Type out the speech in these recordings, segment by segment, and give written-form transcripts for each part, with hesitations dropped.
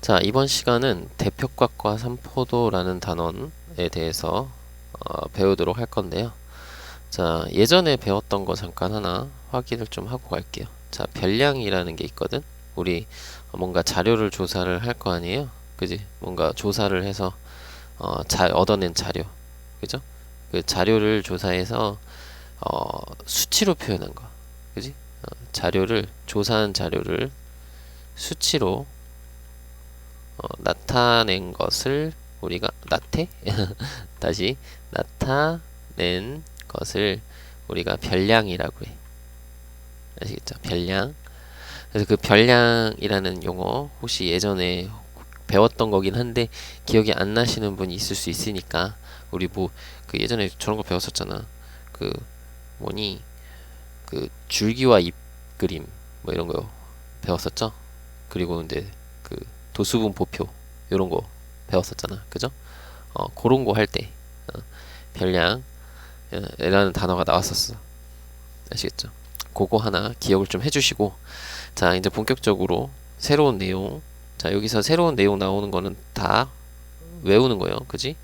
자, 이번 시간은 대표값과 삼포도라는 단원에 대해서 배우도록 할 건데요. 자, 예전에 배웠던 거 잠깐 하나 확인을 좀 하고 갈게요. 자, 별량이라는 게 있거든. 우리 뭔가 자료를 조사를 할 거 아니에요? 그지? 뭔가 조사를 해서 얻어낸 자료, 그죠? 그 자료를 조사해서 수치로 표현한 거, 그지? 자료를 조사한 자료를 수치로 나타낸 것을 우리가 다시 나타낸 것을 우리가 별량이라고 해. 아시겠죠? 별량. 그래서 그 별량이라는 용어 혹시 예전에 배웠던 거긴 한데 기억이 안 나시는 분이 있을 수 있으니까 우리 뭐 그 예전에 저런 거 배웠었잖아. 그 뭐니 그 줄기와 잎 그림 뭐 이런 거 배웠었죠? 그리고 이제 그 도수분포표 이런 거 배웠었잖아, 그죠? 그런 거 할 때 별량이라는 단어가 나왔었어. 아시겠죠? 그거 하나 기억을 좀 해주시고, 자, 이제 본격적으로 새로운 내용. 자, 여기서 새로운 내용 나오는 거는 다 외우는 거예요, 그지?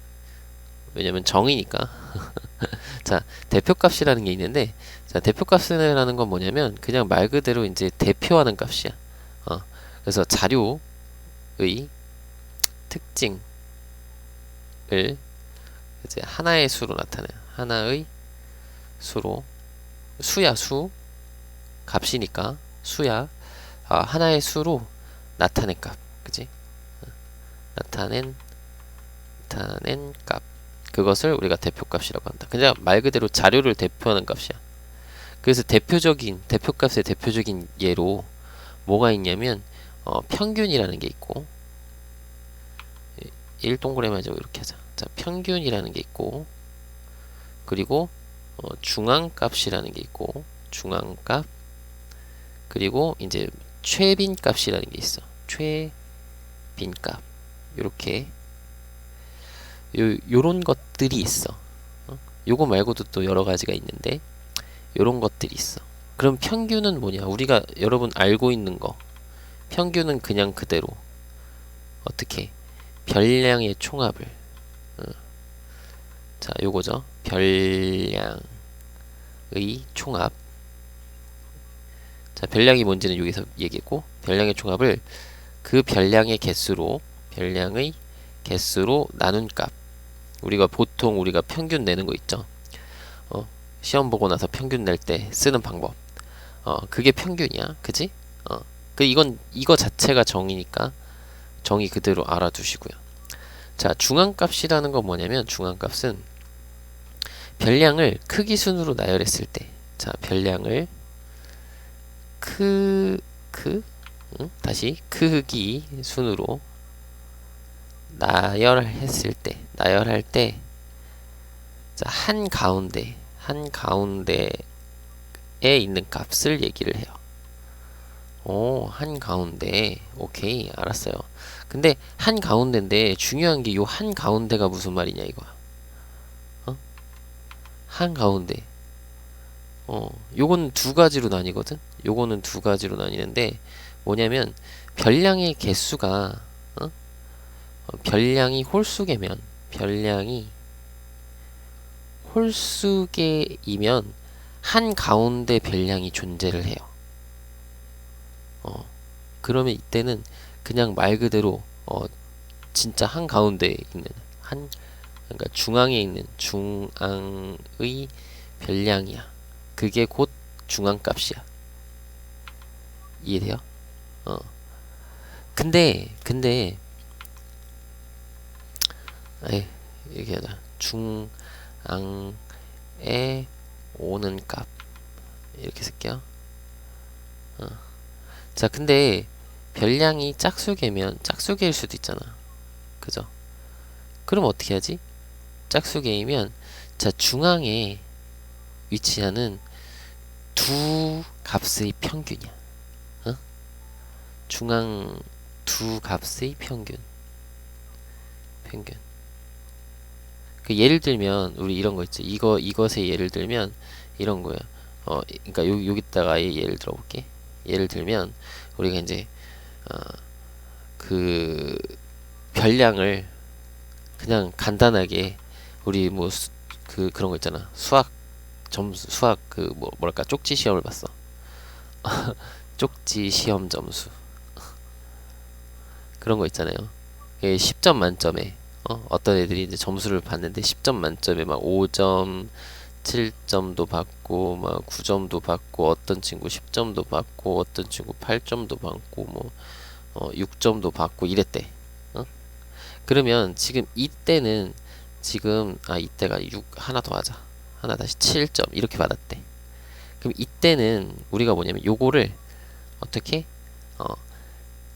왜냐면 정이니까. 자, 대표값이라는 게 있는데, 자, 대표값이라는 건 뭐냐면 그냥 말 그대로 이제 대표하는 값이야. 그래서 자료의 특징을 이제 하나의 수로 나타내. 하나의 수로, 수야 수, 값이니까 수야. 하나의 수로 나타낸 값, 그지? 나타낸 값. 그것을 우리가 대표값이라고 한다. 그냥 말 그대로 자료를 대표하는 값이야. 그래서 대표값의 대표적인 예로 뭐가 있냐면 평균이라는 게 있고, 1동그라미 하자고 이렇게 하자. 자, 평균이라는 게 있고, 그리고 중앙값이라는 게 있고, 중앙값, 그리고 이제 최빈값이라는 게 있어. 최빈값. 요렇게 요런 것들이 있어. 요거 말고도 또 여러 가지가 있는데 요런 것들이 있어. 그럼 평균은 뭐냐? 우리가 여러분 알고 있는 거. 평균은 그냥 그대로 어떻게 별량의 총합을 자, 요거죠. 별량의 총합. 자, 별량이 뭔지는 여기서 얘기했고, 별량의 총합을 그 별량의 개수로 나눈 값. 우리가 보통 우리가 평균 내는 거 있죠. 시험 보고 나서 평균 낼 때 쓰는 방법. 그게 평균이야. 그지? 이거 자체가 정이니까 정의 그대로 알아두시고요. 자, 중앙값이라는 건 뭐냐면 중앙값은 별량을 크기 순으로 나열했을 때, 자, 별량을 다시 크기 순으로 나열할 때, 자, 한가운데에 있는 값을 얘기를 해요. 한가운데. 오케이, 알았어요. 근데 한가운데인데 중요한 게 요 한가운데가 무슨 말이냐 이거야. 한가운데. 요건 두 가지로 나뉘거든. 요거는 두 가지로 나뉘는데 뭐냐면 별량의 개수가 별량이 홀수계이면 한가운데 별량이 존재를 해요. 그러면 이때는 그냥 말 그대로 진짜 한가운데에 있는 그러니까 중앙에 있는 중앙의 별량이야. 그게 곧 중앙값이야. 이해돼요? 근데 이렇게 하자. 중앙에 오는 값 이렇게 쓸게요. 자, 근데 별량이 짝수계일 수도 있잖아. 그죠? 그럼 어떻게 하지? 짝수계이면 자, 중앙에 위치하는 두 값의 평균이야. 중앙 두 값의 평균. 그 예를 들면 우리 이런 거 있지. 이것의 예를 들면 이런 거야. 그러니까 여기다가 예를 들어볼게. 예를 들면 우리가 이제 그 별량을 그냥 간단하게 우리 뭐 그런 거 있잖아. 수학 점수, 수학 뭐랄까 쪽지 시험을 봤어. 쪽지 시험 점수 그런 거 있잖아요. 10점 만점에 어떤 애들이 이제 점수를 봤는데 10점 만점에 막 5점, 7점도 받고 막 9점도 받고 어떤 친구 10점도 받고 어떤 친구 8점도 받고 뭐 6점도 받고 이랬대. 그러면 지금 이때는 지금 이때가 6 하나 더 하자. 하나 다시 7점 이렇게 받았대. 그럼 이때는 우리가 뭐냐면 요거를 어떻게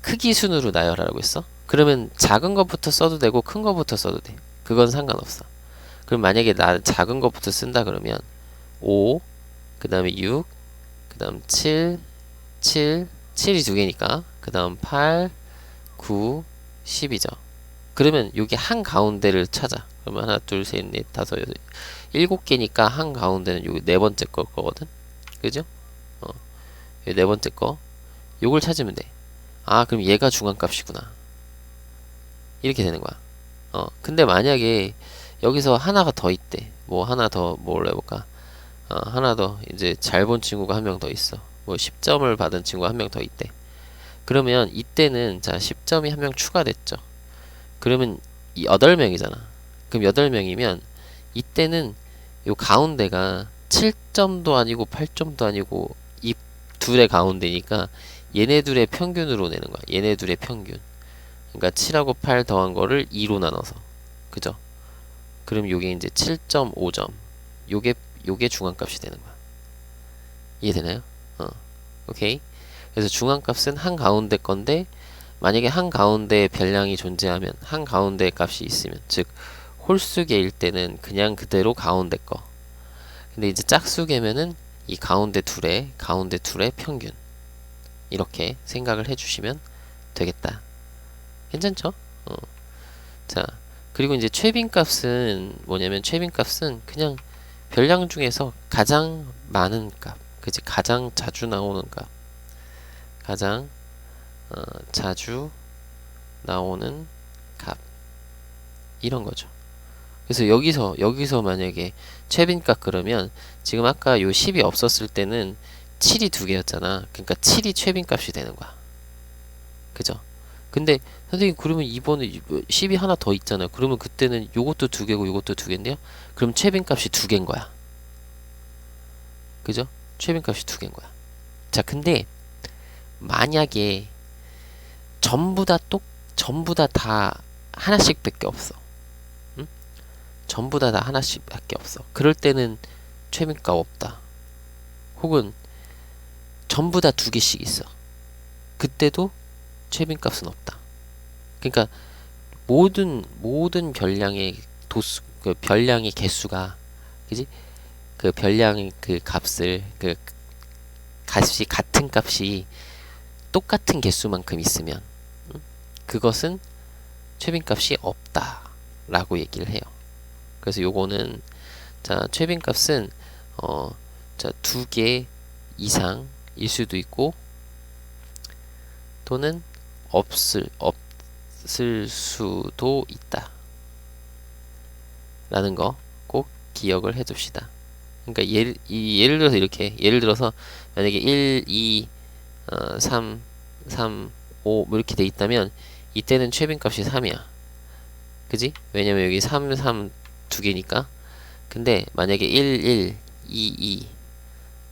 크기 순으로 나열하라고 했어. 그러면 작은 것부터 써도 되고 큰 것부터 써도 돼. 그건 상관없어. 그럼 만약에 나 작은 것부터 쓴다 그러면 5, 그 다음에 6, 그 다음 7, 7이 두 개니까 그 다음 8, 9, 10이죠. 그러면 여기 한 가운데를 찾아. 그러면 하나, 둘, 셋, 넷, 다섯, 여섯, 7개니까 한 가운데는 여기 네 번째 거거든. 그죠? 네 번째 거. 요걸 찾으면 돼. 그럼 얘가 중앙값이구나. 이렇게 되는 거야. 근데 만약에 여기서 하나가 더 있대. 뭐 하나 더 뭘 해볼까? 하나 더 이제 잘 본 친구가 한 명 더 있어. 뭐 10점을 받은 친구가 한 명 더 있대. 그러면 이때는 자 10점이 한 명 추가됐죠. 그러면 이 8명이잖아. 그럼 8명이면 이때는 요 가운데가 7점도 아니고 8점도 아니고 이 둘의 가운데니까 얘네 둘의 평균으로 내는 거야. 얘네 둘의 평균. 그러니까 7하고 8 더한 거를 2로 나눠서. 그죠? 그럼 요게 이제 7.5점. 요게 중앙값이 되는 거야. 이해되나요? 오케이. 그래서 중앙값은 한 가운데 건데 만약에 한 가운데에 별량이 존재하면 한 가운데 값이 있으면 즉 홀수계일 때는 그냥 그대로 가운데 거. 근데 이제 짝수계면은 이 가운데 둘의 평균. 이렇게 생각을 해주시면 되겠다. 괜찮죠? 자, 그리고 이제 최빈값은 뭐냐면 최빈값은 그냥 별량 중에서 가장 많은 값, 그치? 가장 자주 나오는 값, 가장 자주 나오는 값 이런 거죠. 그래서 여기서 만약에 최빈값 그러면 지금 아까 요 10이 없었을 때는 7이 두 개였잖아. 그러니까 7이 최빈값이 되는 거야. 그죠? 근데 선생님 그러면 이번에 10이 하나 더 있잖아요. 그러면 그때는 요것도 두 개고 요것도 두 개인데요. 그럼 최빈값이 두 개인 거야. 그죠? 최빈값이 두 개인 거야. 자, 근데 만약에 전부 다 하나씩밖에 없어. 응? 전부 다 하나씩밖에 없어. 그럴 때는 최빈값 없다. 혹은 전부 다 두 개씩 있어. 그때도 최빈값은 없다. 그러니까 모든 별량의 도수, 그 별량의 개수가, 그지? 그 별량의 그 값을 값이 같은 값이 똑같은 개수만큼 있으면 그것은 최빈값이 없다라고 얘기를 해요. 그래서 요거는 자 최빈값은 자 2개 이상일 수도 있고 또는 없을 수도 있다 라는 거 꼭 기억을 해 둡시다. 그러니까 예를 들어서 이렇게 만약에 1, 2, 3, 5 뭐 이렇게 돼 있다면 이때는 최빈값이 3이야. 그지? 왜냐면 여기 3, 3 두 개니까. 근데 만약에 1, 1, 2, 2,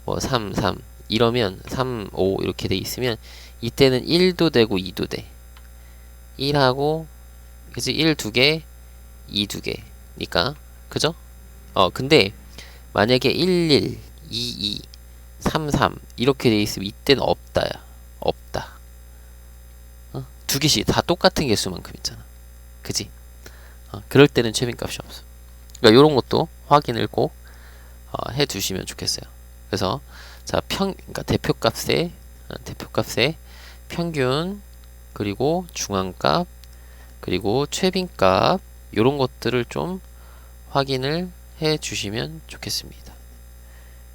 뭐 3, 3 이러면 3, 5 이렇게 돼 있으면 이때는 1도 되고 2도 돼. 1하고 그치? 1 두 개, 2 두 개니까. 그죠? 근데 만약에 1, 1, 2, 2, 3, 3 이렇게 돼 있으면 이때는 없다야. 없다. 두 개씩 다 똑같은 개수만큼 있잖아. 그지? 그럴 때는 최빈값이 없어. 그러니까 요런 것도 확인을 꼭 해 두시면 좋겠어요. 그래서 자, 그러니까 대표값의 평균 그리고 중앙값 그리고 최빈값 요런 것들을 좀 확인을 해 주시면 좋겠습니다.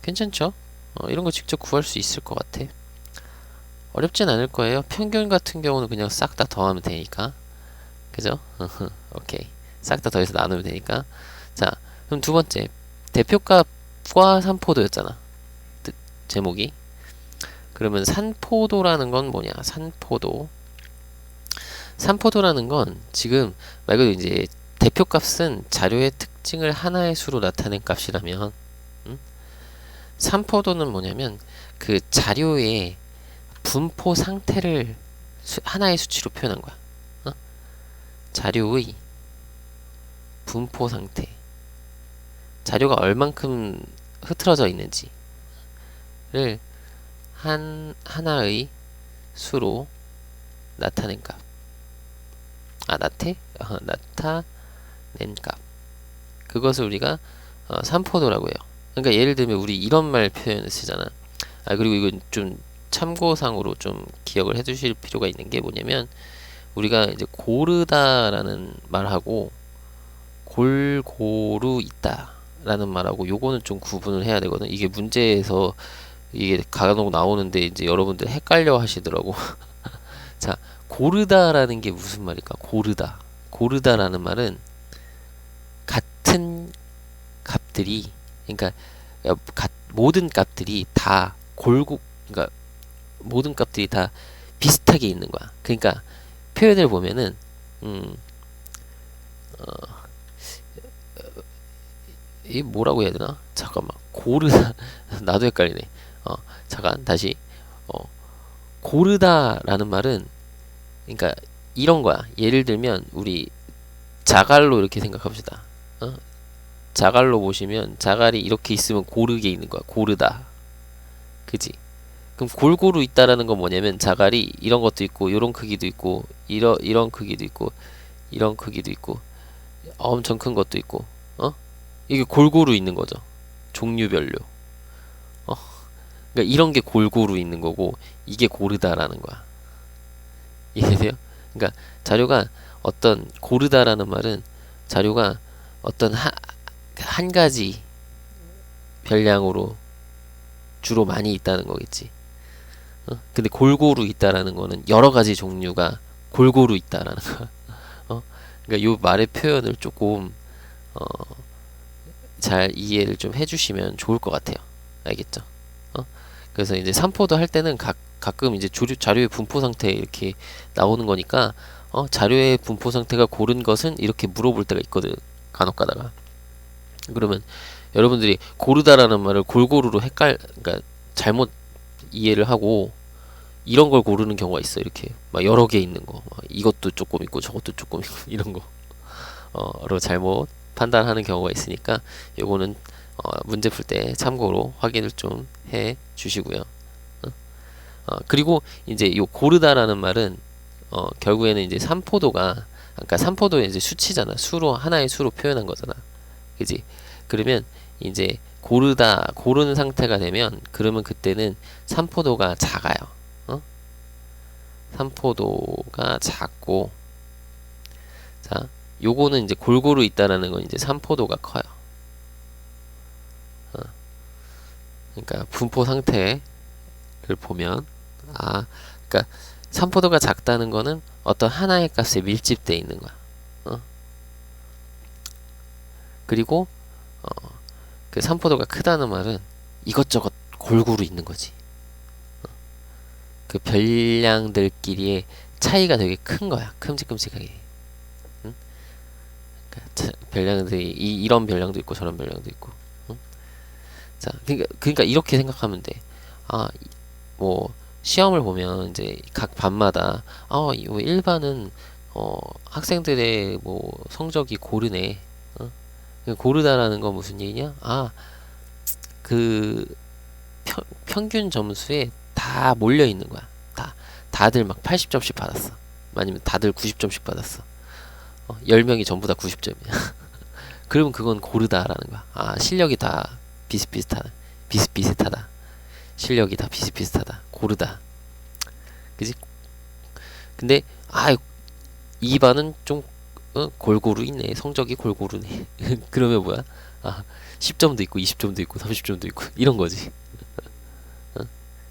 괜찮죠? 이런 거 직접 구할 수 있을 것 같아. 어렵진 않을 거예요. 평균 같은 경우는 그냥 싹 다 더하면 되니까. 그죠? 오케이. 싹 다 더해서 나누면 되니까. 자, 그럼 두 번째. 대표값과 산포도였잖아. 제목이. 그러면 산포도라는 건 뭐냐? 산포도. 산포도라는 건 지금 말 그대로 이제 대표값은 자료의 특징을 하나의 수로 나타낸 값이라면, 산포도는 뭐냐면 그 자료의 분포 상태를 하나의 수치로 표현한 거야. 자료의 분포 상태. 자료가 얼만큼 흐트러져 있는지를 하나의 수로 나타낸 값. 나타낸 값. 그것을 우리가 산포도라고 해요. 그러니까 예를 들면 우리 이런 말 표현을 쓰잖아. 그리고 이건 좀 참고상으로 좀 기억을 해 두실 필요가 있는 게 뭐냐면, 우리가 이제 고르다라는 말하고 골고루 있다라는 말하고 요거는 좀 구분을 해야 되거든. 이게 문제에서 이게 간혹 나오는데 이제 여러분들 헷갈려 하시더라고. 자, 고르다라는 게 무슨 말일까? 고르다. 고르다라는 말은 같은 값들이, 그러니까 모든 값들이 다 그러니까 모든 값들이 다 비슷하게 있는 거야. 그러니까 표현을 보면은 이 뭐라고 해야 되나? 잠깐만. 고르다 나도 헷갈리네. 잠깐 다시. 고르다라는 말은, 그러니까 이런 거야. 예를 들면 우리 자갈로 이렇게 생각합시다. 자갈로 보시면 자갈이 이렇게 있으면 고르게 있는 거야. 고르다. 그지? 그럼 골고루 있다라는 건 뭐냐면 자갈이 이런 것도 있고 이런 크기도 있고 이런 크기도 있고 이런 크기도 있고 엄청 큰 것도 있고 이게 골고루 있는 거죠. 종류별로. 그러니까 이런 게 골고루 있는 거고 이게 고르다라는 거야. 이해돼요? 그러니까 자료가 어떤 고르다라는 말은 자료가 어떤 한 가지 별량으로 주로 많이 있다는 거겠지. 근데 골고루 있다라는 거는 여러 가지 종류가 골고루 있다라는 거야. 그러니까 요 말의 표현을 조금 잘 이해를 좀 해주시면 좋을 것 같아요. 알겠죠? 그래서 이제 산포도 할 때는 가끔 이제 자료의 분포 상태 이렇게 나오는 거니까 자료의 분포 상태가 고른 것은 이렇게 물어볼 때가 있거든. 간혹 가다가. 그러면 여러분들이 고르다라는 말을 골고루로 그러니까 잘못 이해를 하고 이런 걸 고르는 경우가 있어. 이렇게 막 여러 개 있는 거, 막 이것도 조금 있고 저것도 조금 있고 이런 거로 잘못 판단하는 경우가 있으니까 요거는 문제 풀 때 참고로 확인을 좀 해 주시고요. 그리고 이제 요 고르다라는 말은 결국에는 이제 산포도가, 그러니까 산포도의 이제 수치잖아. 하나의 수로 표현한 거잖아. 그지? 그러면 이제 고르는 상태가 되면 그러면 그때는 산포도가 작아요. 산포도가 작고, 자, 요거는 이제 골고루 있다라는 건 이제 산포도가 커요. 그러니까 분포 상태를 보면 그러니까 산포도가 작다는 거는 어떤 하나의 값에 밀집되어 있는 거야. 그리고 그 산포도가 크다는 말은 이것저것 골고루 있는 거지. 그 별량들끼리의 차이가 되게 큰 거야. 큼직큼직하게. 그러니까 별량들이 이런 별량도 있고 저런 별량도 있고. 자, 그러니까 이렇게 생각하면 돼. 뭐 시험을 보면 이제 각 반마다 1반은 학생들의 뭐 성적이 고르네. 고르다라는 건 무슨 얘기냐? 그 평균 점수에 다 몰려 있는 거야. 다들 막 80점씩 받았어. 아니면 다들 90점씩 받았어. 10명이 전부 다 90점이야. 그러면 그건 고르다라는 거야. 실력이 다 비슷비슷하다. 실력이 다 비슷비슷하다. 고르다. 그지? 근데 2반은 좀 골고루 있네. 성적이 골고루네. 그러면 뭐야? 10점도 있고 20점도 있고 30점도 있고 이런 거지.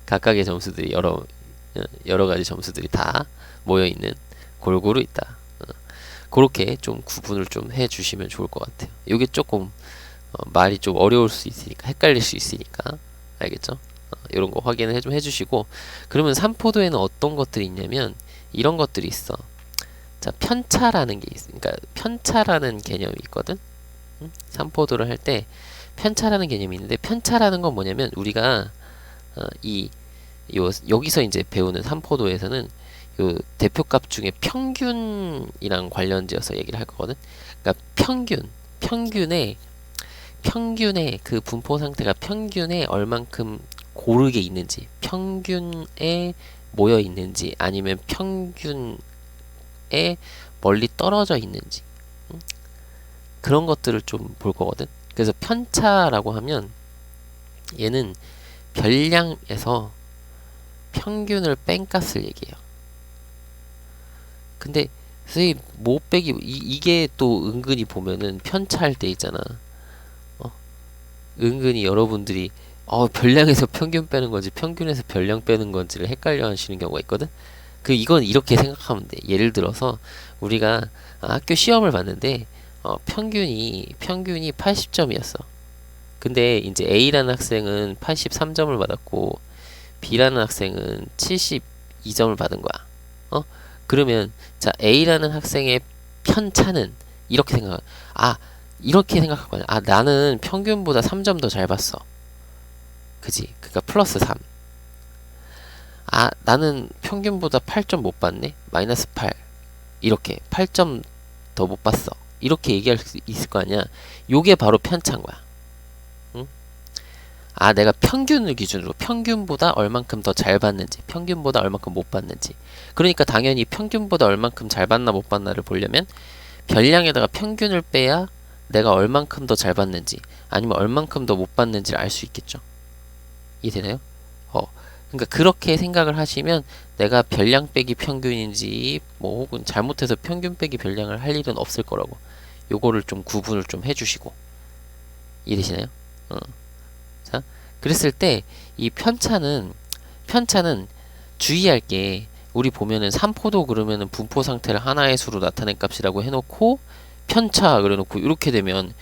각각의 점수들이 여러 가지 점수들이 다 모여 있는 골고루 있다. 그렇게 좀 구분을 좀 해주시면 좋을 것 같아요. 이게 조금 말이 좀 어려울 수 있으니까 헷갈릴 수 있으니까 알겠죠? 이런 거 확인을 좀 해주시고 그러면 삼포도에는 어떤 것들이 있냐면 이런 것들이 있어. 자, 편차라는 게 있어. 그러니까 편차라는 개념이 있거든. 삼포도를 할 때 편차라는 개념이 있는데 편차라는 건 뭐냐면 우리가 여기서 이제 배우는 삼포도에서는 요 대표값 중에 평균이랑 관련지어서 얘기를 할 거거든. 그러니까 평균의 그 분포 상태가 평균에 얼만큼 고르게 있는지, 평균에 모여 있는지, 아니면 평균에 멀리 떨어져 있는지, 그런 것들을 좀 볼 거거든. 그래서 편차라고 하면 얘는 별량에서 평균을 뺀 값을 얘기해요. 근데 선생님 못 빼기 이게 또 은근히 보면은 편차할 때 있잖아. 은근히 여러분들이 별량에서 평균 빼는 건지 평균에서 별량 빼는 건지를 헷갈려 하시는 경우가 있거든. 이건 이렇게 생각하면 돼. 예를 들어서 우리가 학교 시험을 봤는데 평균이 80점이었어. 근데 이제 A라는 학생은 83점을 받았고 B라는 학생은 72점을 받은 거야. 그러면 자 A라는 학생의 편차는 이렇게 생각하거든. 나는 평균보다 3점 더 잘 봤어. 그지? 그니까 플러스 3. 나는 평균보다 8점 못 봤네. 마이너스 8. 이렇게 8점 더 못 봤어. 이렇게 얘기할 수 있을 거 아니야. 요게 바로 편차인 거야. 응? 내가 평균을 기준으로 평균보다 얼만큼 더 잘 봤는지, 평균보다 얼만큼 못 봤는지. 그러니까 당연히 평균보다 얼만큼 잘 봤나 못 봤나를 보려면 별량에다가 평균을 빼야 내가 얼만큼 더 잘 봤는지 아니면 얼만큼 더 못 봤는지를 알 수 있겠죠. 이해되나요? 그러니까 그렇게 생각을 하시면 내가 별량 빼기 평균인지 뭐 혹은 잘못해서 평균 빼기 별량을 할 일은 없을 거라고. 요거를 좀 구분을 좀 해주시고. 이해되시나요? 자, 그랬을 때 이 편차는 주의할 게 우리 보면은 삼포도 그러면은 분포 상태를 하나의 수로 나타낸 값이라고 해놓고 편차 그래놓고 이렇게 되면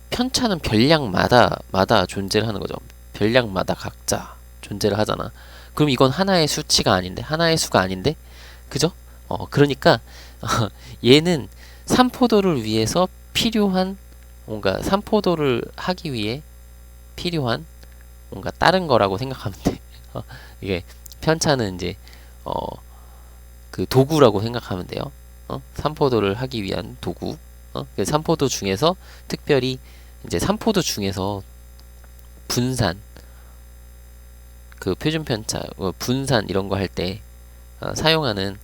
편차는 별량마다 존재를 하는 거죠. 별량마다 각자 존재를 하잖아. 그럼 이건 하나의 수치가 아닌데, 하나의 수가 아닌데, 그죠? 그러니까 얘는 삼포도를 위해서 필요한 뭔가 삼포도를 하기 위해 필요한 뭔가 다른 거라고 생각하면 돼. 이게 편차는 이제 그 도구라고 생각하면 돼요. 삼포도를 하기 위한 도구. 삼포도 중에서 특별히 이제 삼포도 중에서 분산, 그 표준 편차, 분산 이런 거 할 때 사용하는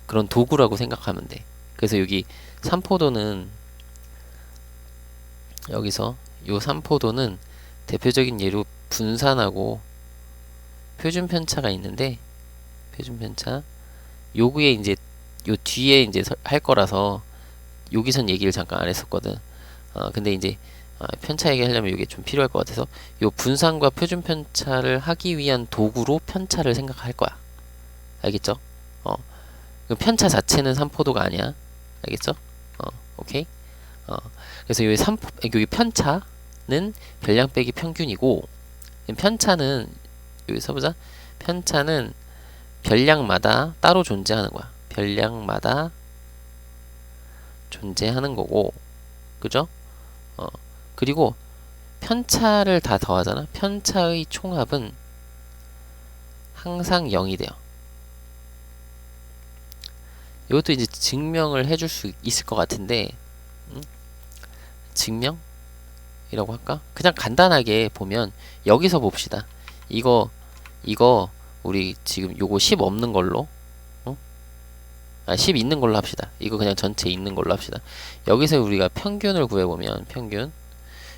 그런 도구라고 생각하면 돼. 그래서 여기 삼포도는 여기서 요 삼포도는 대표적인 예로 분산하고 표준 편차가 있는데 표준 편차 요구에 이제 요 뒤에 이제 할 거라서 여기선 얘기를 잠깐 안 했었거든. 근데 이제 편차 얘기하려면 이게 좀 필요할 것 같아서 요 분산과 표준 편차를 하기 위한 도구로 편차를 생각할 거야. 알겠죠? 그 편차 자체는 삼포도가 아니야. 알겠죠? 오케이. 그래서 여기 편차는 별량 빼기 평균이고 편차는 여기 써보자. 편차는 별량마다 따로 존재하는 거야. 별량마다 존재하는 거고, 그죠? 그리고 편차를 다 더하잖아. 편차의 총합은 항상 0이 돼요. 이것도 이제 증명을 해줄 수 있을 것 같은데, 증명이라고 할까? 그냥 간단하게 보면 여기서 봅시다. 이거 우리 지금 요거 10 없는 걸로 10 있는 걸로 합시다. 이거 그냥 전체 있는 걸로 합시다. 여기서 우리가 평균을 구해보면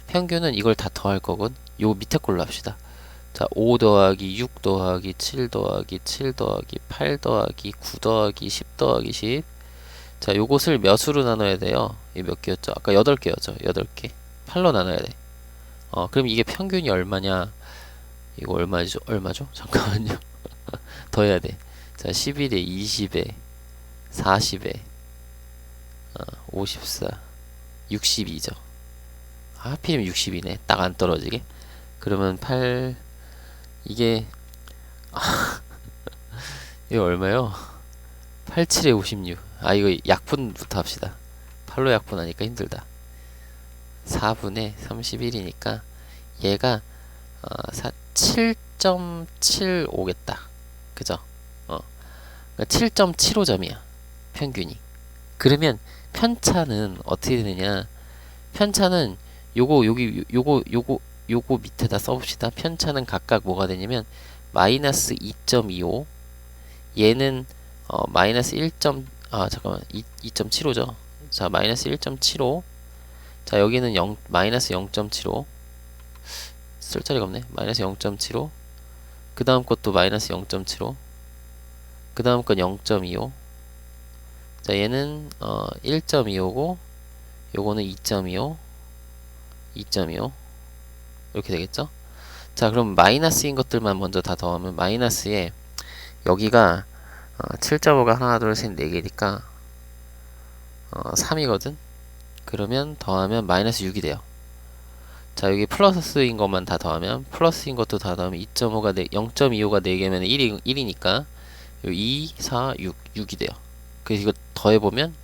평균은 이걸 다 더할 거건 요 밑에 걸로 합시다. 자, 5 더하기 6 더하기 7 더하기 7 더하기 8 더하기 9 더하기 10 더하기 10. 자, 요것을 몇으로 나눠야 돼요? 이 몇 개였죠? 아까 8개였죠? 8개. 8로 나눠야 돼. 그럼 이게 평균이 얼마냐? 이거 얼마죠? 잠깐만요. 더 해야 돼. 자, 11에 20에 40에 54 62죠. 하필이면 60이네. 딱 안 떨어지게. 그러면 8 이게 이거 얼마요? 87에 56. 아, 이거 약분부터 합시다. 8로 약분하니까 힘들다. 4분의 31이니까 얘가 7.75겠다. 그죠? 그러니까 7.75점이야. 평균이. 그러면 편차는 어떻게 되느냐? 편차는 요거 밑에다 써봅시다. 편차는 각각 뭐가 되냐면 마이너스 2.25, 얘는 마이너스 2.75죠. 자, 마이너스 1.75. 자, 여기는 마이너스 0.75. 쓸 자리가 없네. 마이너스 0.75. 그 다음 것도 마이너스 0.75. 그 다음 건 0.25. 자, 얘는 1.25고 요거는 2.25, 2.25 이렇게 되겠죠? 자, 그럼 마이너스인 것들만 먼저 다 더하면 마이너스에 여기가 7.5가 하나, 둘, 셋, 4개니까 3이거든? 그러면 더하면 마이너스 6이 돼요. 자, 여기 플러스인 것만 다 더하면 플러스인 것도 다 더하면 0.25가 4개면 1이니까 2, 4, 6이 돼요. 그래서 이거 더해보면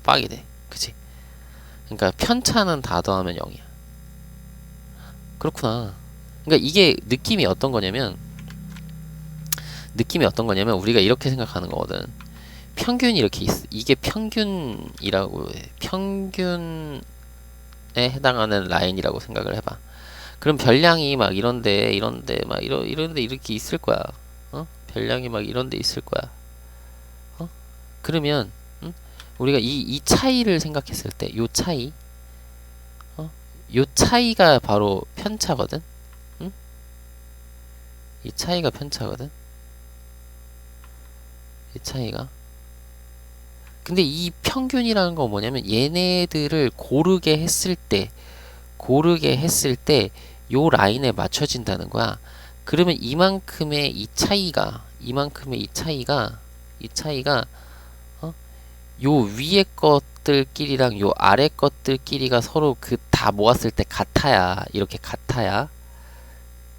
빵이 돼. 그치? 그러니까 편차는 다 더하면 0이야. 그렇구나. 그러니까 이게 느낌이 어떤 거냐면 우리가 이렇게 생각하는 거거든. 평균이 이렇게 이게 평균이라고 해. 평균에 해당하는 라인이라고 생각을 해봐. 그럼 별량이 막 이런데 막 이런데 이렇게 있을 거야. 별량이 막 이런데 있을 거야. 그러면 우리가 이 차이를 생각했을 때 요 차이, 요 차이가 바로 편차거든. 이 차이가 편차거든. 이 차이가. 근데 이 평균이라는 건 뭐냐면 얘네들을 고르게 했을 때 요 라인에 맞춰진다는 거야. 그러면 이만큼의 이 차이가 요 위에 것들끼리랑 요 아래 것들끼리가 서로 다 모았을 때 이렇게 같아야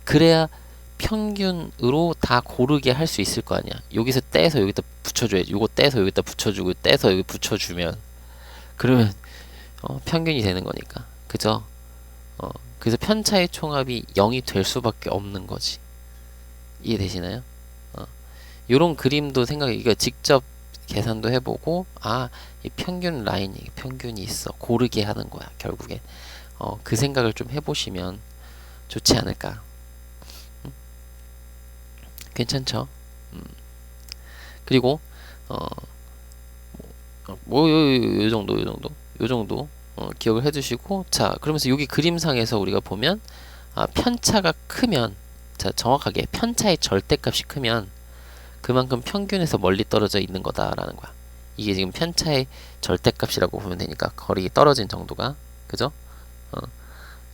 그래야 평균으로 다 고르게 할 수 있을 거 아니야. 여기서 떼서 여기다 붙여줘야지. 요거 떼서 여기다 붙여주고 떼서 여기 붙여주면 그러면 평균이 되는 거니까. 그죠? 그래서 편차의 총합이 0이 될 수밖에 없는 거지. 이해되시나요? 요런 그림도 그러니까 직접 계산도 해보고 이 평균 라인이 평균이 있어. 고르게 하는 거야. 결국에 그 생각을 좀 해보시면 좋지 않을까. 괜찮죠? 그리고 요 정도 기억을 해두시고, 자, 그러면서 여기 그림상에서 우리가 보면 편차가 크면, 자, 정확하게 편차의 절대값이 크면 그만큼 평균에서 멀리 떨어져 있는 거다라는 거야. 이게 지금 편차의 절대값이라고 보면 되니까 거리 떨어진 정도가, 그죠?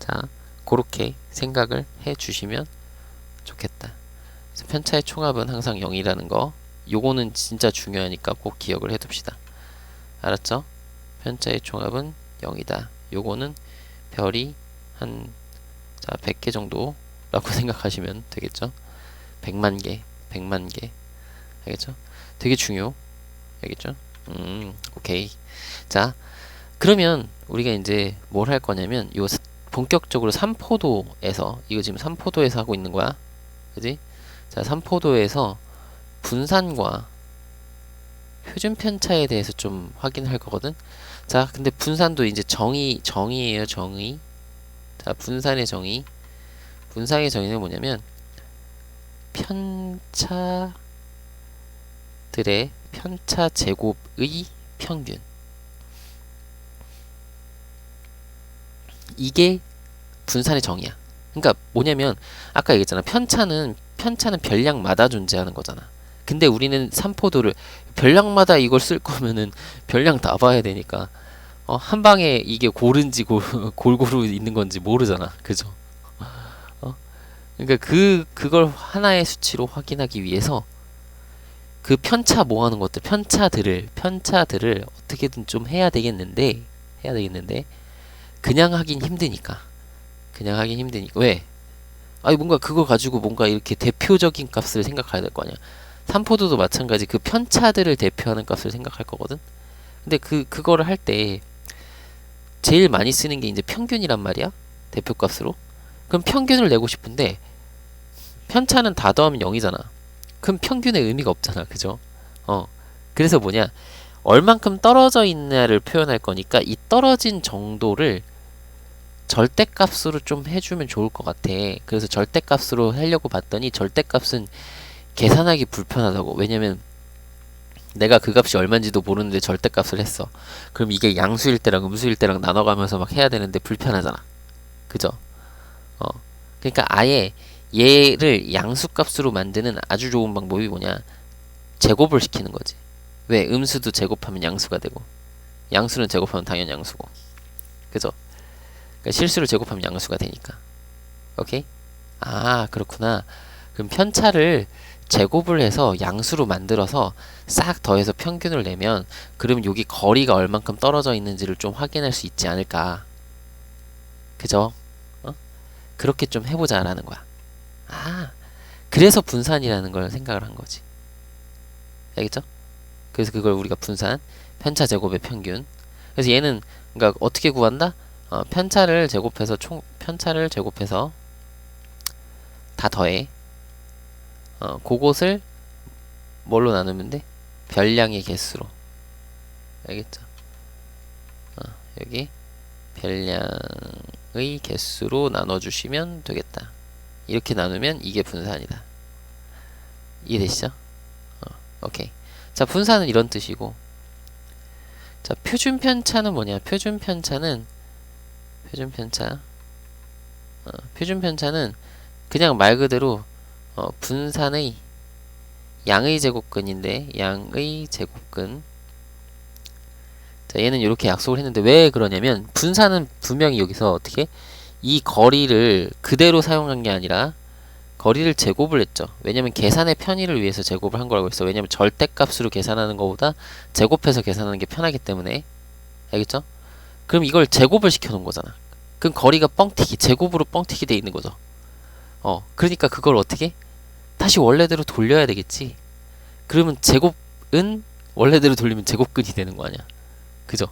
자, 그렇게 생각을 해 주시면 좋겠다. 그래서 편차의 총합은 항상 0이라는 거, 요거는 진짜 중요하니까 꼭 기억을 해 둡시다. 알았죠? 편차의 총합은 0이다. 요거는 별이 한 100개 정도라고 생각하시면 되겠죠? 100만 개. 알겠죠? 되게 중요. 알겠죠? 오케이. 자, 그러면 우리가 이제 뭘 할 거냐면 본격적으로 3포도에서 이거 지금 3포도에서 하고 있는 거야. 그지? 자, 3포도에서 분산과 표준 편차에 대해서 좀 확인할 거거든. 자, 근데 분산도 이제 정의예요, 정의. 자, 분산의 정의는 뭐냐면 편차들의 편차 제곱의 평균. 이게 분산의 정의야. 그러니까 뭐냐면 아까 얘기했잖아. 편차는 별량마다 존재하는 거잖아. 근데 우리는 3포도를 별량마다 이걸 쓸 거면은 별량 다 봐야 되니까 한 방에 이게 고른지 골고루 있는 건지 모르잖아. 그죠? 그러니까 그걸 하나의 수치로 확인하기 위해서 그 편차 모아놓은 것들, 편차들을 어떻게든 좀 해야 되겠는데, 그냥 하긴 힘드니까. 왜? 아니, 뭔가 그거 가지고 뭔가 이렇게 대표적인 값을 생각해야 될 거 아니야. 삼포도도 마찬가지 그 편차들을 대표하는 값을 생각할 거거든. 근데 그거를 할 때 제일 많이 쓰는 게 이제 평균이란 말이야. 대표값으로. 그럼 평균을 내고 싶은데 편차는 다 더하면 0이잖아. 그럼 평균의 의미가 없잖아. 그죠? 그래서 뭐냐? 얼만큼 떨어져 있냐를 표현할 거니까 이 떨어진 정도를 절대값으로 좀 해주면 좋을 것 같아. 그래서 절대값으로 하려고 봤더니 절대값은 계산하기 불편하다고. 왜냐면 내가 그 값이 얼마인지도 모르는데 절대값을 했어. 그럼 이게 양수일 때랑 음수일 때랑 나눠가면서 막 해야 되는데 불편하잖아. 그죠? 그러니까 아예 얘를 양수값으로 만드는 아주 좋은 방법이 뭐냐? 제곱을 시키는 거지. 왜? 음수도 제곱하면 양수가 되고 양수는 제곱하면 당연히 양수고. 그죠? 그러니까 실수를 제곱하면 양수가 되니까. 오케이? 아, 그렇구나. 그럼 편차를 제곱을 해서 양수로 만들어서 싹 더해서 평균을 내면 그러면 여기 거리가 얼만큼 떨어져 있는지를 좀 확인할 수 있지 않을까. 그죠? 그렇게 좀 해보자라는 거야. 아, 그래서 분산이라는 걸 생각을 한 거지. 알겠죠? 그래서 그걸 우리가 분산, 편차 제곱의 평균. 그래서 얘는 그러니까 어떻게 구한다? 편차를 제곱해서 다 더해. 그것을 뭘로 나누면 돼? 별량의 개수로. 알겠죠? 여기 별량의 개수로 나눠주시면 되겠다. 이렇게 나누면 이게 분산이다. 이해되시죠? 오케이. 자, 분산은 이런 뜻이고, 자, 표준 편차는 뭐냐? 표준 편차는 그냥 말 그대로 분산의 양의 제곱근인데, 양의 제곱근. 자, 얘는 이렇게 약속을 했는데 왜 그러냐면 분산은 분명히 여기서 어떻게 이 거리를 그대로 사용한 게 아니라 거리를 제곱을 했죠. 왜냐면 계산의 편의를 위해서 제곱을 한 거라고 했어. 왜냐면 절대값으로 계산하는 것보다 제곱해서 계산하는 게 편하기 때문에. 알겠죠? 그럼 이걸 제곱을 시켜 놓은 거잖아. 그럼 거리가 뻥튀기, 제곱으로 뻥튀기 돼 있는 거죠. 그러니까 그걸 어떻게? 다시 원래대로 돌려야 되겠지. 그러면 제곱은 원래대로 돌리면 제곱근이 되는 거 아니야. 그죠?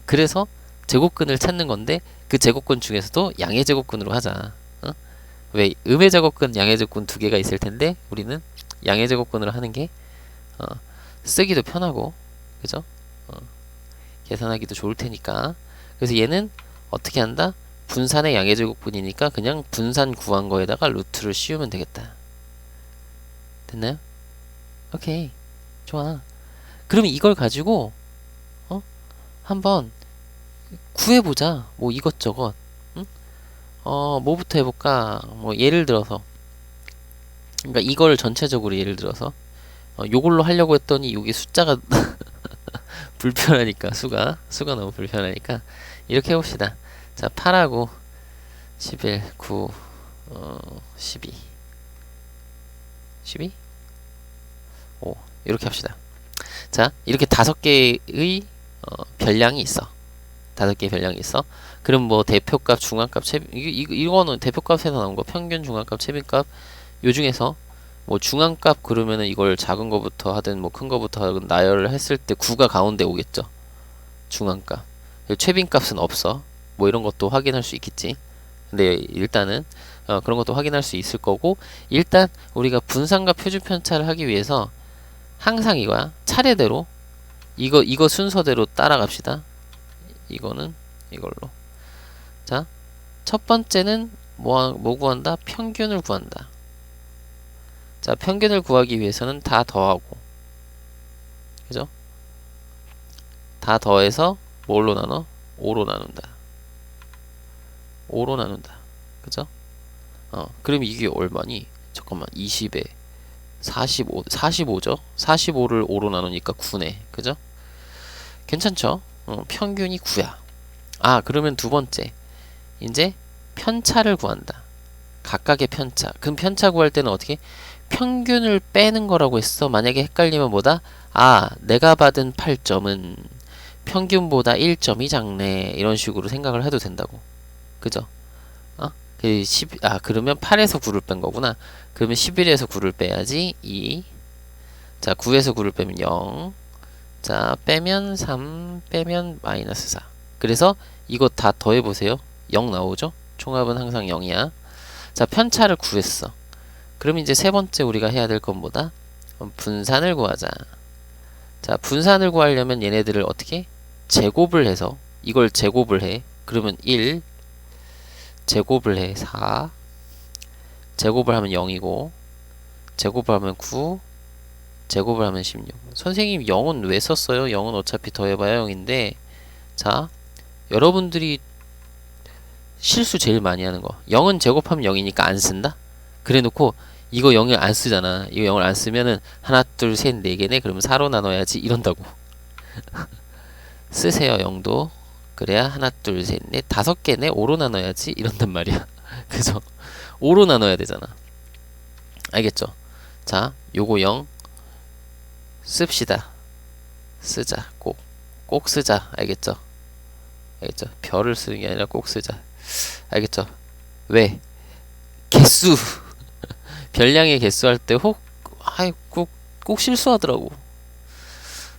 그래서 제곱근을 찾는 건데 그 제곱근 중에서도 양의 제곱근으로 하자. 왜? 음의 제곱근, 양의 제곱근 두 개가 있을 텐데 우리는 양의 제곱근으로 하는 게 쓰기도 편하고, 그죠? 계산하기도 좋을 테니까. 그래서 얘는 어떻게 한다? 분산의 양의 제곱근이니까 그냥 분산 구한 거에다가 루트를 씌우면 되겠다. 됐나요? 오케이. 좋아. 그럼 이걸 가지고 한번 구해보자. 뭐 이것저것. 응? 뭐부터 해볼까? 뭐 예를 들어서, 그러니까 이걸 전체적으로 예를 들어서 요걸로 하려고 했더니 여기 숫자가 불편하니까, 수가 너무 불편하니까 이렇게 해봅시다. 자, 8하고 11, 9, 12 5 이렇게 합시다. 자, 이렇게 5개의 별량이 있어. 5개의 별량이 있어. 그럼 뭐 대표값, 중앙값, 이거는 대표값에서 나온 거, 평균, 중앙값, 최빈값. 요 중에서 뭐 중앙값 그러면은 이걸 작은 거부터 하든 뭐 큰 거부터 하든 나열을 했을 때 9가 가운데 오겠죠. 중앙값. 최빈값은 없어. 뭐 이런 것도 확인할 수 있겠지. 근데 일단은 그런 것도 확인할 수 있을 거고, 일단 우리가 분산과 표준 편차를 하기 위해서 항상 이거야. 차례대로 이거 순서대로 따라갑시다. 이거는 이걸로. 자, 첫 번째는 뭐 구한다? 평균을 구한다. 자, 평균을 구하기 위해서는 다 더하고, 그죠? 다 더해서 뭘로 나눠? 5로 나눈다. 5로 나눈다. 그죠? 그럼 이게 얼마니? 잠깐만, 20에 45죠? 45를 5로 나누니까 9네. 그죠? 괜찮죠? 평균이 9야. 아, 그러면 두 번째. 이제 편차를 구한다. 각각의 편차. 그럼 편차 구할 때는 어떻게? 평균을 빼는 거라고 했어. 만약에 헷갈리면 뭐다? 아, 내가 받은 8점은 평균보다 1점이 작네. 이런 식으로 생각을 해도 된다고. 그죠? 어? 그러면 8에서 9를 뺀 거구나. 그러면 11에서 9를 빼야지. 2. 자, 9에서 9를 빼면 0. 자, 빼면 3, 빼면 마이너스 4. 그래서 이거 다 더해보세요. 0 나오죠? 총합은 항상 0이야. 자, 편차를 구했어. 그럼 이제 세 번째 우리가 해야 될 건 뭐다? 분산을 구하자. 자, 분산을 구하려면 얘네들을 어떻게? 제곱을 해서 이걸 제곱을 해. 그러면 1 제곱을 해. 4 제곱을 하면 0이고 제곱을 하면 9 제곱을 하면 16. 선생님 0은 왜 썼어요? 0은 어차피 더해봐야 0인데 자, 여러분들이 실수 제일 많이 하는 거 0은 제곱하면 0이니까 안 쓴다? 그래 놓고 이거 0을 안 쓰잖아. 이거 0을 안 쓰면은 하나 둘 셋 네 개네. 그러면 4로 나눠야지 이런다고. 쓰세요 0도. 그래야 하나 둘 셋 넷 다섯 개네. 5로 나눠야지 이런단 말이야. 그죠? 5로 나눠야 되잖아. 알겠죠? 자, 요거 0 씁시다. 쓰자. 꼭 쓰자. 알겠죠? 알겠죠? 별을 쓰는 게 아니라 꼭 쓰자. 알겠죠? 왜? 개수. 별량의 개수 할 때 꼭 실수하더라고.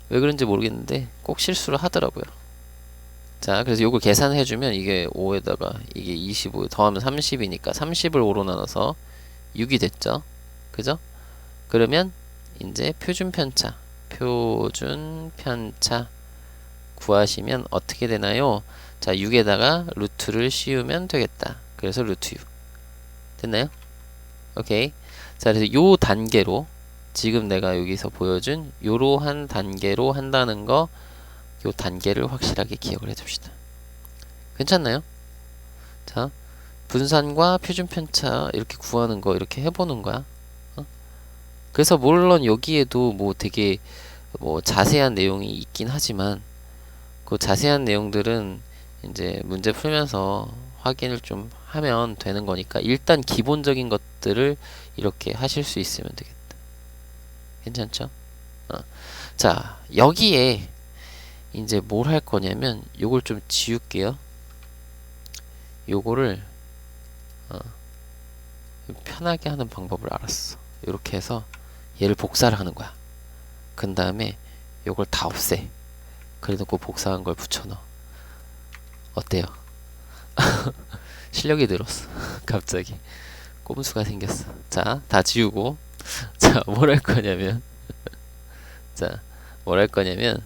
왜 그런지 모르겠는데 꼭 실수를 하더라고요. 자, 그래서 요거 계산해주면 이게 5에다가 이게 25 더하면 30이니까 30을 5로 나눠서 6이 됐죠. 그죠? 그러면 이제 표준 편차 구하시면 어떻게 되나요? 자, 6에다가 루트를 씌우면 되겠다. 그래서 루트 6 됐나요? 오케이. 자, 그래서 요 단계로 지금 내가 여기서 보여준 요러한 단계로 한다는 거, 요 단계를 확실하게 기억을 해둡시다. 괜찮나요? 자, 분산과 표준 편차 이렇게 구하는 거 이렇게 해보는 거야. 그래서 물론 여기에도 뭐 되게 뭐 자세한 내용이 있긴 하지만 그 자세한 내용들은 이제 문제 풀면서 확인을 좀 하면 되는 거니까 일단 기본적인 것들을 이렇게 하실 수 있으면 되겠다. 괜찮죠? 자, 여기에 이제 뭘 할 거냐면 요걸 좀 지울게요. 요거를 편하게 하는 방법을 알았어. 이렇게 해서 얘를 복사를 하는 거야. 그 다음에 요걸 다 없애. 그래놓고 복사한 걸 붙여넣어. 어때요? 실력이 늘었어. 갑자기 꼼수가 생겼어. 자, 다 지우고 자, 뭘 할 거냐면 자, 뭘 할 거냐면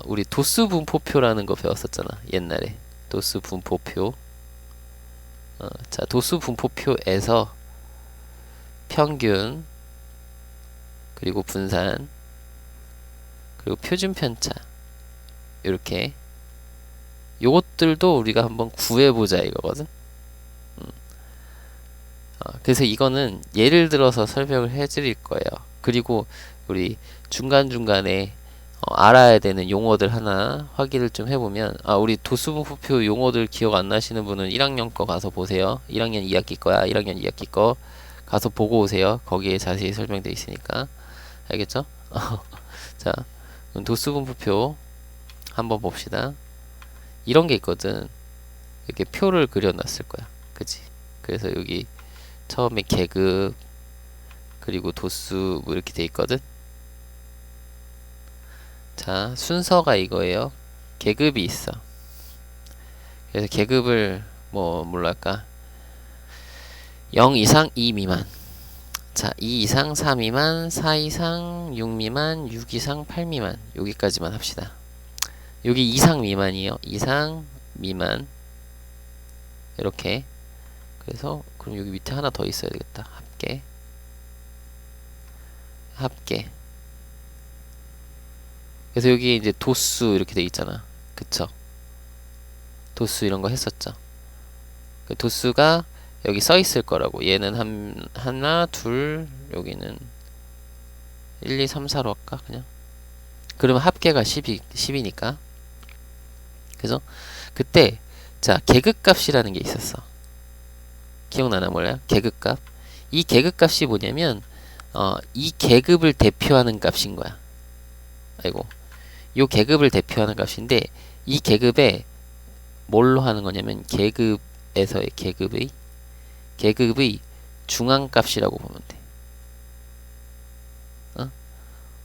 우리 도수 분포표라는 거 배웠었잖아. 옛날에 도수 분포표. 자, 도수 분포표에서 평균 그리고 분산 그리고 표준 편차 이렇게 요것들도 우리가 한번 구해보자 이거거든. 그래서 이거는 예를 들어서 설명을 해드릴 거예요. 그리고 우리 중간중간에 알아야 되는 용어들 하나 확인을 좀 해보면 우리 도수분포표 용어들 기억 안 나시는 분은 1학년 거 가서 보세요. 1학년 2학기 거야. 1학년 2학기 거 가서 보고 오세요. 거기에 자세히 설명되어 있으니까. 알겠죠? 자, 도수분포표 한번 봅시다. 이런 게 있거든. 이렇게 표를 그려놨을 거야. 그치? 그래서 여기 처음에 계급 그리고 도수 뭐 이렇게 돼 있거든. 자, 순서가 이거예요. 계급이 있어. 그래서 계급을 뭘로 할까? 0 이상 2 미만. 자, 2 이상 4 미만, 4 이상 6 미만, 6 이상 8 미만. 여기까지만 합시다. 여기 이상 미만이에요. 이상 미만. 이렇게. 그래서 그럼 여기 밑에 하나 더 있어야 되겠다. 합계. 그래서 여기 이제 도수 이렇게 돼 있잖아. 그쵸? 도수 이런 거 했었죠. 그 도수가 여기 써 있을 거라고. 얘는 하나, 둘, 여기는 1, 2, 3, 4로 할까? 그냥. 그러면 합계가 10이니까. 그래서 그때 자, 계급값이라는 게 있었어. 기억나나 몰라요? 계급값. 이 계급값이 뭐냐면 이 계급을 대표하는 값인 거야. 아이고, 요 계급을 대표하는 값인데 이 계급에 뭘로 하는 거냐면 계급에서의 계급의 중앙값이라고 보면 돼.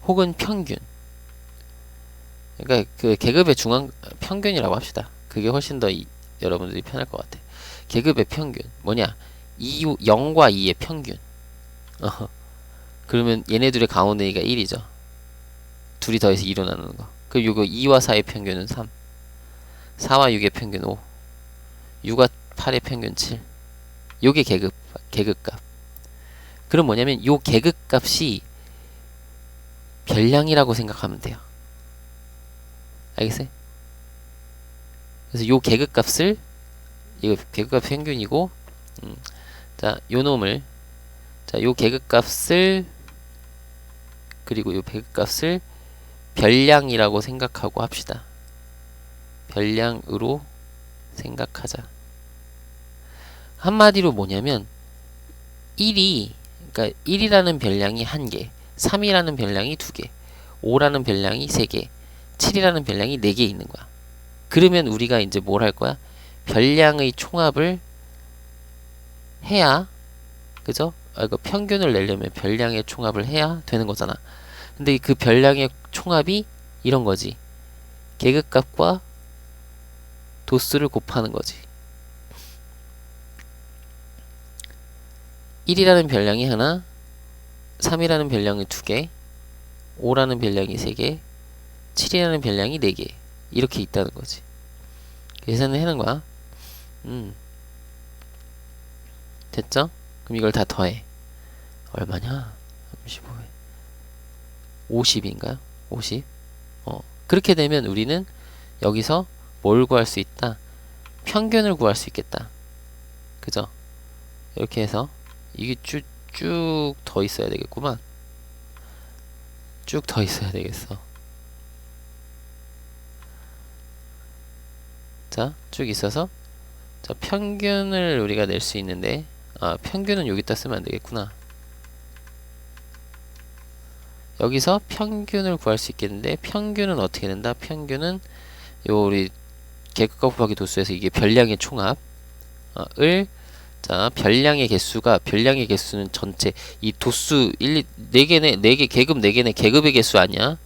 혹은 평균. 그러니까 그 계급의 중앙 평균이라고 합시다. 그게 훨씬 더 여러분들이 편할 것 같아. 계급의 평균 뭐냐? 0과 2의 평균. 그러면 얘네들의 가운데가 1이죠. 둘이 더해서 2로 나누는 거. 그럼 요거 2와 4의 평균은 3, 4와 6의 평균 5, 6과 8의 평균 7. 요게 계급값. 그럼 뭐냐면 요 계급값이 별량이라고 생각하면 돼요. 알겠어요? 그래서 요 계급값을, 이거 계급값 평균이고, 자, 요 놈을, 자, 요 계급값을, 그리고 요 계급값을 별량이라고 생각하고 합시다. 별량으로 생각하자. 한마디로 뭐냐면 1이, 그러니까 1이라는 별량이 1개, 3이라는 별량이 2개, 5라는 별량이 3개, 7이라는 별량이 4개 있는 거야. 그러면 우리가 이제 뭘 할 거야? 별량의 총합을 해야, 그죠? 이거 평균을 내려면 별량의 총합을 해야 되는 거잖아. 근데 그 별량의 총합이 이런 거지. 계급값과 도수를 곱하는 거지. 1이라는 별량이 하나, 3이라는 별량이 2개, 5라는 별량이 3개, 7이라는 별량이 4개. 이렇게 있다는 거지. 계산을 하는 거야. 됐죠? 그럼 이걸 다 더해. 얼마냐? 35에 50인가요? 50? 그렇게 되면 우리는 여기서 뭘 구할 수 있다? 평균을 구할 수 있겠다. 그죠? 이렇게 해서 이게 쭉 더 있어야 되겠구만. 쭉 더 있어야 되겠어. 자, 쭉 있어서, 자, 평균을 우리가 낼 수 있는데, 평균은 여기다 쓰면 안 되겠구나. 여기서 평균을 구할 수 있겠는데, 평균은 어떻게 된다? 평균은 요 우리 계급값 곱하기 도수에서 이게 별량의 총합을, 자, 별량의 개수는 전체 이 도수 4개네, 4개, 계급 4개네, 계급의 개수 아니야?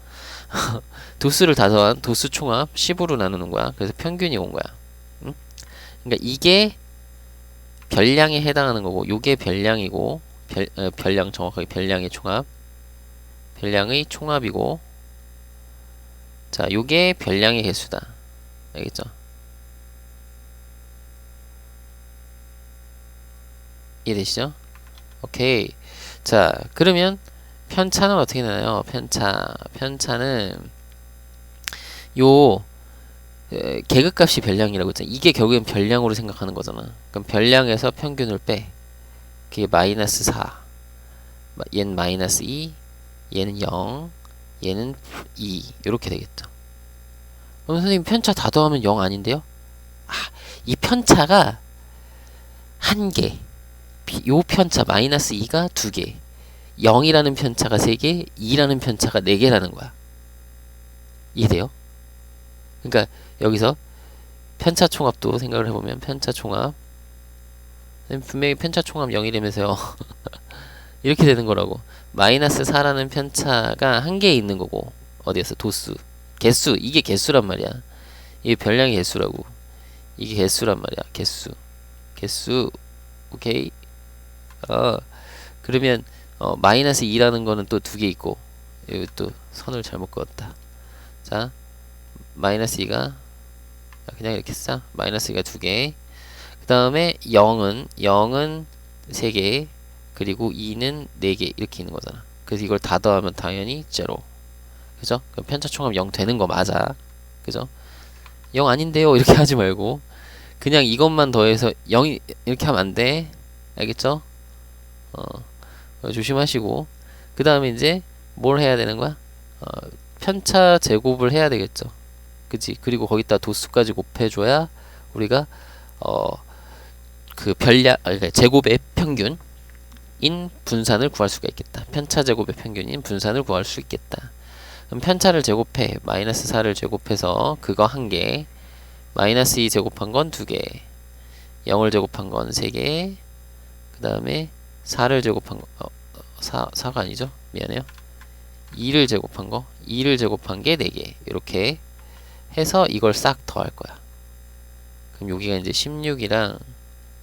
도수를 다 더한 도수 총합 10으로 나누는 거야. 그래서 평균이 온 거야. 응? 그러니까 이게 별량에 해당하는 거고, 요게 별량이고, 별량 정확하게 별량의 총합이고, 자, 요게 별량의 개수다. 알겠죠? 이해되시죠? 오케이. 자, 그러면 편차는 어떻게 되나요? 편차는 요 계급값이 별량이라고 했잖아. 이게 결국엔 별량으로 생각하는 거잖아. 그럼 별량에서 평균을 빼. 그게 마이너스 4. 얘는 마이너스 2, 얘는 0, 얘는 2. 이렇게 되겠죠. 그럼 선생님 편차 다 더하면 0 아닌데요? 이 편차가 1개. 요 편차 마이너스 2가 2개, 0이라는 편차가 3개, 2라는 편차가 4개라는 거야. 이해돼요? 그러니까 여기서 편차 총합도 생각을 해보면 편차 총합, 분명히 편차 총합 0이라면서요. 이렇게 되는 거라고. 마이너스 4라는 편차가 1개 있는 거고, 어디에서? 도수, 개수. 이게 개수란 말이야. 이게 별량의 개수라고. 이게 개수란 말이야. 개수. 오케이. 그러면 마이너스 2라는 거는 또 2개 있고, 여기 또 선을 잘못 그었다. 자, 마이너스 2가 그냥 이렇게 써. 마이너스 2가 2개. 그 다음에 0은 3개, 그리고 2는 4개 이렇게 있는 거잖아. 그래서 이걸 다 더하면 당연히 0. 그죠? 그럼 편차 총합 0 되는 거 맞아. 그죠? 0 아닌데요? 이렇게 하지 말고 그냥 이것만 더해서 0 이렇게 하면 안 돼. 알겠죠? 조심하시고, 그 다음에 이제 뭘 해야 되는 거야? 편차 제곱을 해야 되겠죠. 그치? 그리고 거기다 도수까지 곱해줘야 우리가 그 별량, 그러니까 제곱의 평균, 분산을 구할 수가 있겠다. 편차 제곱의 평균인 분산을 구할 수 있겠다. 그럼 편차를 제곱해. 마이너스 4를 제곱해서 그거 1개, 마이너스 2 제곱한 건 2개, 0을 제곱한 건 3개, 그 다음에 4를 제곱한 거 4가 아니죠? 미안해요. 2를 제곱한 거 2를 제곱한 게 4개. 이렇게 해서 이걸 싹 더할 거야. 그럼 여기가 이제 16이랑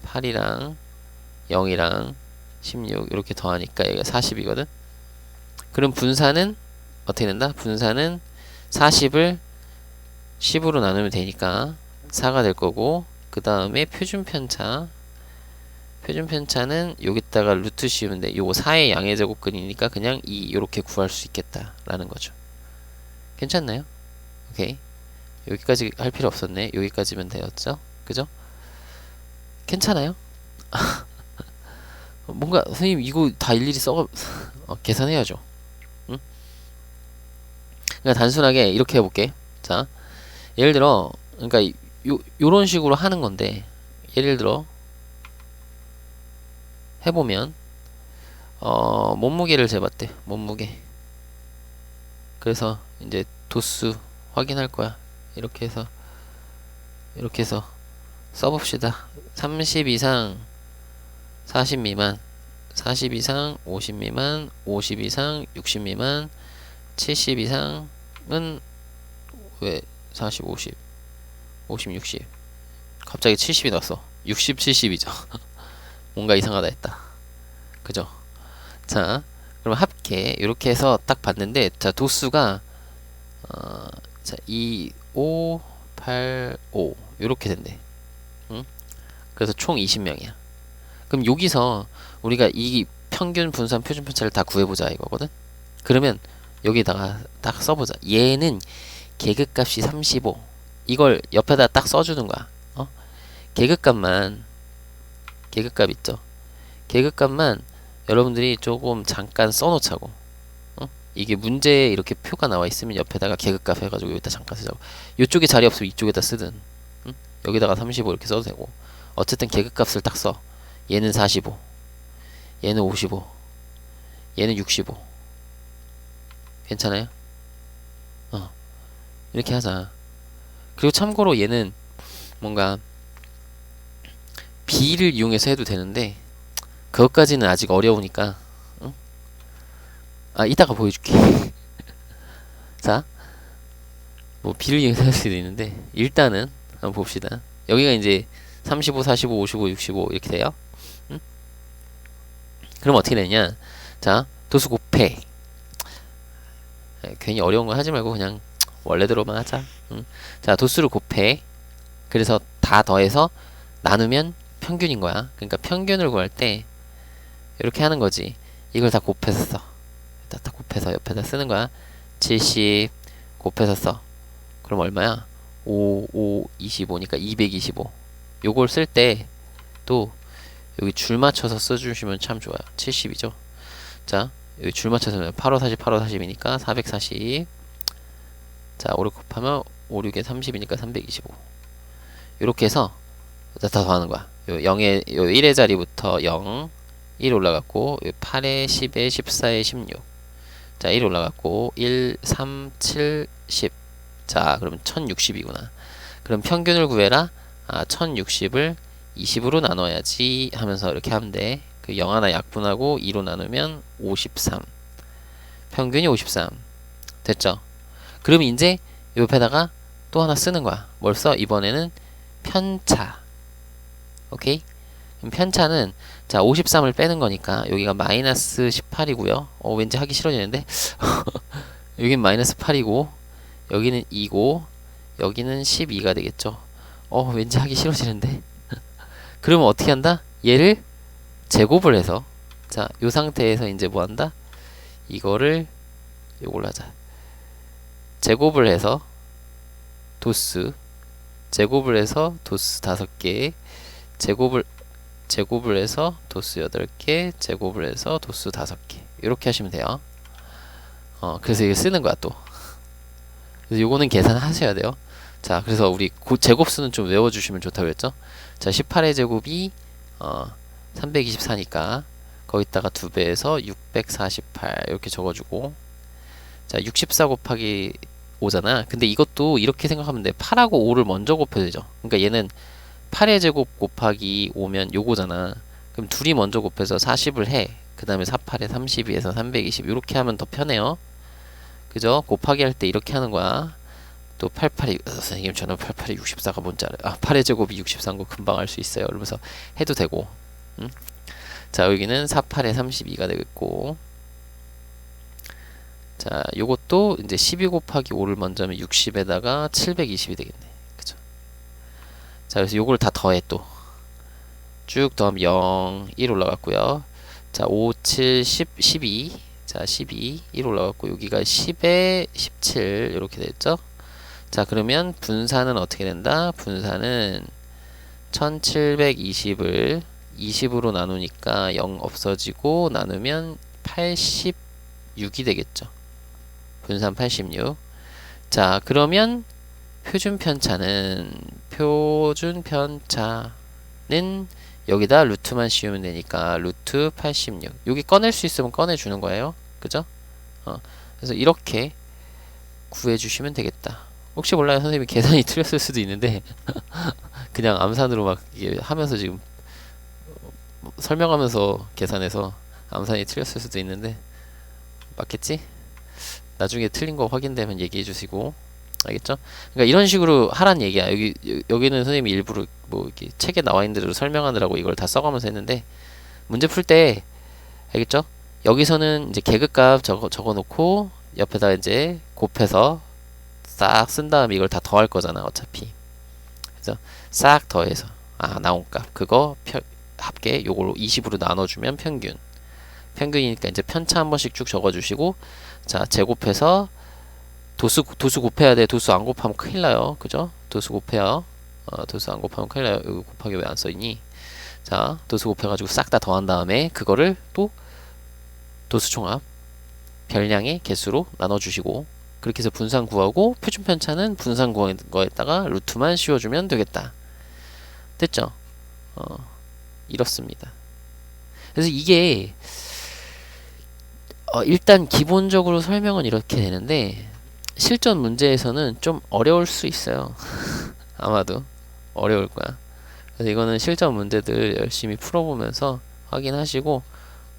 8이랑 0이랑 16 이렇게 더하니까 여기가 40이거든. 그럼 분산은 어떻게 된다? 분산은 40을 10으로 나누면 되니까 4가 될 거고, 그 다음에 표준편차는 여기다가 루트 씌우면 돼. 요거 4의 양의 제곱근이니까 그냥 2 이렇게 구할 수 있겠다 라는 거죠. 괜찮나요? 오케이. 여기까지 할 필요 없었네. 여기까지면 되었죠? 그죠? 괜찮아요? 뭔가 선생님 이거 다 일일이 계산해야죠. 응? 그러니까 단순하게 이렇게 해볼게. 자, 예를 들어 그러니까 요런 식으로 하는 건데, 예를 들어 해보면 몸무게를 재봤대. 몸무게. 그래서 이제 도수 확인할 거야. 이렇게 해서 써봅시다. 30 이상 40 미만, 40 이상 50 미만, 50 이상 60 미만, 70 이상은 왜 40, 50, 50, 60 갑자기 70이 났어. 60, 70이죠. 뭔가 이상하다 했다. 그죠? 자, 그럼 합계 이렇게 해서 딱 봤는데, 자 도수가 자 2, 5, 8, 5 이렇게 된대. 응? 그래서 총 20명이야. 그럼 여기서 우리가 이 평균, 분산, 표준 편차를 다 구해보자 이거거든. 그러면 여기다가 딱 써보자. 얘는 계급값이 35. 이걸 옆에다 딱 써주는 거야. 계급값 있죠. 계급값만 여러분들이 조금 잠깐 써놓자고. 이게 문제에 이렇게 표가 나와 있으면 옆에다가 계급값 해가지고 여기다 잠깐 쓰자고. 이쪽에 자리 없으면 이쪽에다 쓰든, 여기다가 35 이렇게 써도 되고. 어쨌든 계급값을 딱 써. 얘는 45, 얘는 55, 얘는 65. 괜찮아요? 이렇게 하자. 그리고 참고로 얘는 뭔가 B를 이용해서 해도 되는데, 그것까지는 아직 어려우니까, 응? 이따가 보여줄게. 자, 뭐 B를 이용해서 할 수도 있는데, 일단은 한번 봅시다. 여기가 이제 35, 45, 55, 65 이렇게 돼요. 응? 그럼 어떻게 되냐? 자, 도수 곱해. 괜히 어려운 거 하지 말고 그냥 원래대로만 하자. 응? 자, 도수를 곱해. 그래서 다 더해서 나누면 평균인 거야. 그러니까 평균을 구할 때 이렇게 하는 거지. 이걸 다 곱해서 써. 다 곱해서 옆에다 쓰는 거야. 70 곱해서 써. 그럼 얼마야? 5, 25니까 225. 요걸 쓸 때 또 여기 줄 맞춰서 써주시면 참 좋아요. 70이죠. 자, 여기 줄 맞춰서 8, 5, 40, 8, 5, 40이니까 440. 자, 5, 6 곱하면 5, 6에 30이니까 325. 이렇게 해서 다 더하는 거야. 요 0에, 요 1의 자리부터 0, 1 올라갔고, 요 8에 10에 14에 16. 자, 1 올라갔고, 1, 3, 7, 10. 자, 그러면 1060이구나. 그럼 평균을 구해라. 1060을 20으로 나눠야지 하면서 이렇게 하면 돼. 그 0 하나 약분하고 2로 나누면 53. 평균이 53. 됐죠? 그럼 이제 옆에다가 또 하나 쓰는 거야. 뭘 써? 이번에는 편차. 오케이? 그럼 편차는 자 53을 빼는 거니까 여기가 마이너스 18이고요. 왠지 하기 싫어지는데 여긴 마이너스 8이고 여기는 2고 여기는 12가 되겠죠. 왠지 하기 싫어지는데 그러면 어떻게 한다? 얘를 제곱을 해서, 자, 요 상태에서 이제 뭐 한다? 이거를 요걸로 하자. 제곱을 해서 도수, 제곱을 해서 도수 5개, 제곱을 해서 도수 8개, 제곱을 해서 도수 5개. 이렇게 하시면 돼요. 그래서 이거 쓰는 거야 또. 그래서 요거는 계산하셔야 돼요. 자, 그래서 우리 제곱수는 좀 외워주시면 좋다고 했죠. 자, 18의 제곱이 324니까 거기다가 2배에서 648 이렇게 적어주고, 자 64 곱하기 5잖아. 근데 이것도 이렇게 생각하면 돼. 8하고 5를 먼저 곱해야 되죠. 그러니까 얘는 8의 제곱 곱하기 5면 요거잖아. 그럼 둘이 먼저 곱해서 40을 해. 그 다음에 48에 32에서 320 이렇게 하면 더 편해요. 그죠? 곱하기 할 때 이렇게 하는 거야. 또 88이 선생님 저는 88이 64가 뭔지 알아요. 8의 제곱이 64인 거 금방 알 수 있어요. 그러면서 해도 되고. 응? 자 여기는 48에 32가 되겠고, 자 요것도 이제 12 곱하기 5를 먼저 하면 60에다가 720이 되겠네. 그죠? 자 그래서 요걸 다 더해 또 쭉 더하면 0, 1 올라갔고요. 자 5, 7, 10, 12. 자 12, 1 올라갔고 여기가 10에 17 이렇게 됐죠. 자 그러면 분산은 어떻게 된다? 분산은 1720을 20으로 나누니까 0 없어지고 나누면 86이 되겠죠. 분산 86. 자 그러면 표준 편차는 여기다 루트만 씌우면 되니까 루트 86. 여기 꺼낼 수 있으면 꺼내주는 거예요. 그죠? 그래서 이렇게 구해주시면 되겠다. 혹시 몰라요. 선생님이 계산이 틀렸을 수도 있는데 그냥 암산으로 막 이게 하면서 지금 설명하면서 계산해서 암산이 틀렸을 수도 있는데 맞겠지? 나중에 틀린 거 확인되면 얘기해 주시고, 알겠죠? 그러니까 이런 식으로 하란 얘기야. 여기는 선생님이 일부러 뭐 이렇게 책에 나와 있는 대로 설명하느라고 이걸 다 써가면서 했는데, 문제 풀 때 알겠죠? 여기서는 이제 계급값 적어 놓고 옆에다 이제 곱해서 싹 쓴 다음에 이걸 다 더할 거잖아 어차피. 그래서 싹 더해서 나온 값 그거 합계 요걸로 20으로 나눠주면 평균이니까 이제 편차 한 번씩 쭉 적어주시고, 자 제곱해서 도수 곱해야 돼. 도수 안 곱하면 큰일 나요. 그죠? 도수 곱해요. 도수 안 곱하면 큰일 나요. 여기 곱하기 왜 안 써있니? 자 도수 곱해가지고 싹 다 더한 다음에 그거를 또 도수 총합 별량의 개수로 나눠주시고, 그렇게 해서 분산 구하고 표준 편차는 분산 구한 거에다가 루트만 씌워주면 되겠다. 됐죠? 이렇습니다. 그래서 이게 일단 기본적으로 설명은 이렇게 되는데 실전 문제에서는 좀 어려울 수 있어요. 아마도 어려울 거야. 그래서 이거는 실전 문제들 열심히 풀어보면서 확인하시고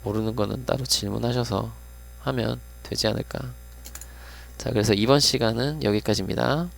모르는 거는 따로 질문하셔서 하면 되지 않을까. 자, 그래서 이번 시간은 여기까지입니다.